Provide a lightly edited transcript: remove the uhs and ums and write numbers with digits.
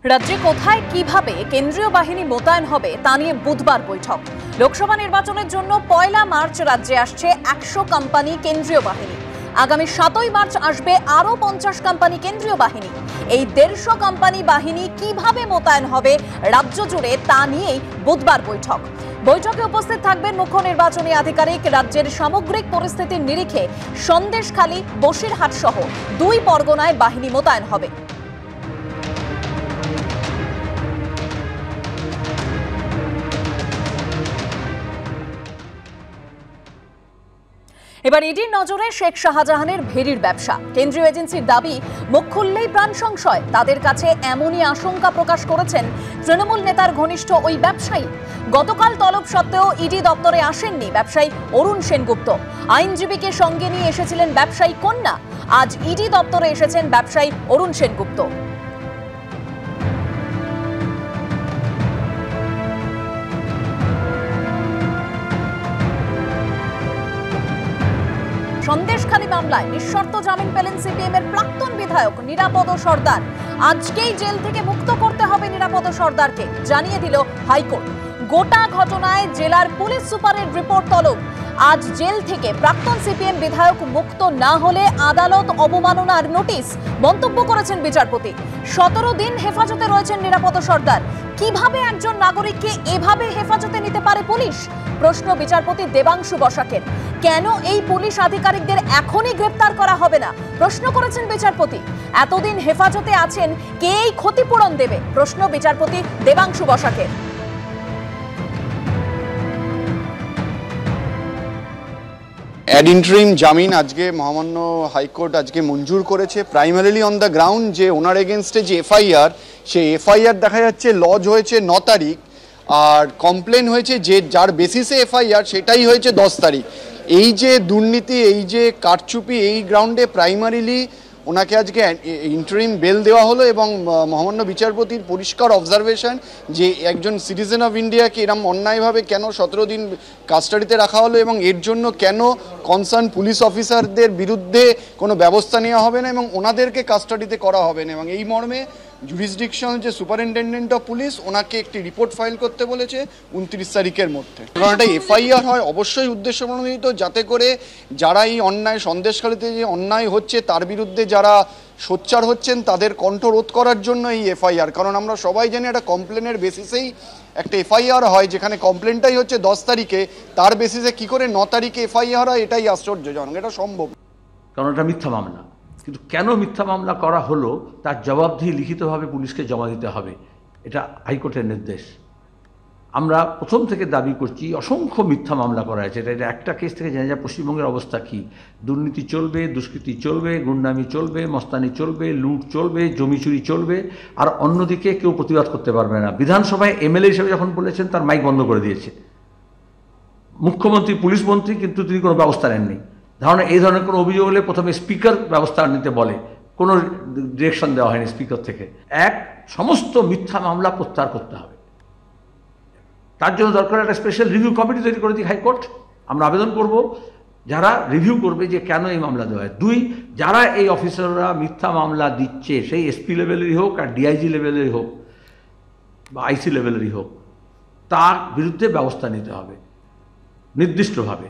রাজ্যে কোথায় কিভাবে কেন্দ্রীয় বাহিনী মোতায়েন হবে তা নিয়ে বুধবার বৈঠক। লোকসভা নির্বাচনের জন্য 1 মার্চ রাজ্যে আসছে 100 কোম্পানি কেন্দ্রীয় বাহিনী। আগামী 7 মার্চ আসবে আরো 50 কোম্পানি কেন্দ্রীয় বাহিনী। এই 150 কোম্পানি বাহিনী কিভাবে মোতায়েন হবে রাজ্য জুড়ে তা নিয়েই বুধবার বৈঠক। বৈঠকে উপস্থিত থাকবেন মুখ্য নির্বাচনী আধিকারিক। রাজ্যের সামগ্রিক পরিস্থিতির নিরিখে সন্দেশখালী, বসিরহাট সহ 2 পরগনায় বাহিনী মোতায়েন হবে। এবার ইডির নজরে শেখ শাহজাহানের ভেরির ব্যবসা। কেন্দ্রীয় এজেন্সির দাবি, মুখ খুললেই প্রাণ সংশয়। তাদের কাছে এমনই আশঙ্কা প্রকাশ করেছেন তৃণমূল নেতার ঘনিষ্ঠ ওই ব্যবসায়ী। গতকাল তলব সত্ত্বেও ইডি দপ্তরে আসেননি ব্যবসায়ী অরুণ সেনগুপ্ত। আইনজীবীকে সঙ্গে নিয়ে এসেছিলেন ব্যবসায়ী কন্যা। আজ ইডি দপ্তরে এসেছেন ব্যবসায়ী অরুণ সেনগুপ্ত। সন্দেশখালী মামলায় নিঃশর্ত জামিন পেলেন সিপিএম এর প্রাক্তন বিধায়ক নিরাপদ সর্দার। আজকেই জেল থেকে মুক্ত করতে হবে নিরাপদ সর্দারকে, জানিয়ে দিল হাইকোর্ট। গোটা ঘটনায় জেলার পুলিশ সুপারের রিপোর্ট তলব। আজ জেল থেকে প্রাক্তন সিপিএম বিধায়ক মুক্ত না হলে আদালত অবমাননার নোটিশ, মন্তব্য করেছেন বিচারপতি। 17 দিন হেফাজতে রয়েছেন নিরাপদ সর্দার। কিভাবে একজন নাগরিককে এভাবে হেফাজতে নিতে পারে পুলিশ? প্রশ্ন বিচারপতি দেবাংশু বসাকের। কেন এই পুলিশ আধিকারিকদের এখনই গ্রেপ্তার করা হবে না, প্রশ্ন করেছেন বিচারপতি। এতদিন হেফাজতে আছেন, কে এই ক্ষতিপূরণ দেবে? প্রশ্ন বিচারপতি দেবাংশু বসাকের। অ্যাড ইন্টারিম জামিন আজকে মহামান্য হাইকোর্ট আজকে মঞ্জুর করেছে। প্রাইমারিলি অন দ্য গ্রাউন্ড যে ওনার এগেনস্টে যে এফআইআর, সেই এফআইআর দেখা যাচ্ছে লজ হয়েছে 9 তারিখ, আর কমপ্লেন হয়েছে যে যার বেসিসে এফআইআর সেটাই হয়েছে 10 তারিখ। এই যে দুর্নীতি, এই যে কারচুপি, এই গ্রাউন্ডে প্রাইমারিলি ওনাকে আজকে ইন্টারিম বেল দেওয়া হলো। এবং মহামান্য বিচারপতির পরিষ্কার অবজারভেশন যে একজন সিটিজেন অফ ইন্ডিয়াকে এরম অন্যায়ভাবে কেন 17 দিন কাস্টাডিতে রাখা হলো এবং এর জন্য কেন কনসার্ন পুলিশ অফিসারদের বিরুদ্ধে কোনো ব্যবস্থা নেওয়া হবে না এবং ওনাদেরকে কাস্টাডিতে করা হবে না। এবং এই মর্মে জুরিসডিকশন যে সুপারিনটেন্ডেন্ট অফ পুলিশ ওনাকে একটি রিপোর্ট ফাইল করতে বলেছে 29 তারিখের মধ্যে। কারণ একটা এফআইআর হয় অবশ্যই উদ্দেশ্য প্রণোদিত, যাতে করে যারা এই অন্যায় সন্দেশখালীতে যে অন্যায় হচ্ছে তার বিরুদ্ধে যারা সোচ্চার হচ্ছেন তাদের কণ্ঠ রোধ করার জন্য এই এফআইআর। কারণ আমরা সবাই জানি একটা কমপ্লেনের বেসিসেই একটা এফআইআর হয়, যেখানে কমপ্লেনটাই হচ্ছে 10 তারিখে, তার বেসিসে কি করে 9 তারিখে এফআইআর হয় এটাই আশ্চর্যজনক, এটা সম্ভব। কারণ এটা মিথ্যা মামলা। কিন্তু কেন মিথ্যা মামলা করা হলো তার জবাবদিহি লিখিতভাবে পুলিশকে জমা দিতে হবে, এটা হাইকোর্টের নির্দেশ। আমরা প্রথম থেকে দাবি করছি, অসংখ্য মিথ্যা মামলা করা হয়েছে। এটা একটা কেস থেকে জানা যায় পশ্চিমবঙ্গের অবস্থা কী। দুর্নীতি চলবে, দুষ্কৃতি চলবে, গুন্ডামি চলবে, মস্তানি চলবে, লুট চলবে, জমি চুরি চলবে, আর অন্যদিকে কেউ প্রতিবাদ করতে পারবে না। বিধানসভায় এমএলএ হিসেবে যখন বলেছেন তার মাইক বন্ধ করে দিয়েছে মুখ্যমন্ত্রী, পুলিশ মন্ত্রী, কিন্তু তিনি কোনো ব্যবস্থা নেননি। ধারণা এই ধরনের কোনো অভিযোগ হলে প্রথমে স্পিকার ব্যবস্থা নিতে বলে, কোনো ডিরেকশন দেওয়া হয়নি স্পিকার থেকে। সমস্ত মিথ্যা মামলা প্রত্যাহার করতে হবে। তার জন্য দরকার একটা স্পেশাল রিভিউ কমিটি তৈরি করে দিই হাইকোর্ট। আমরা আবেদন করব যারা রিভিউ করবে যে কেন এই মামলা দেওয়া হয়। 2, যারা এই অফিসাররা মিথ্যা মামলা দিচ্ছে, সেই এসপি লেভেলেরই হোক আর ডিআইজি লেভেলেরই হোক বা আইসি লেভেলেরই হোক, তার বিরুদ্ধে ব্যবস্থা নিতে হবে নির্দিষ্টভাবে।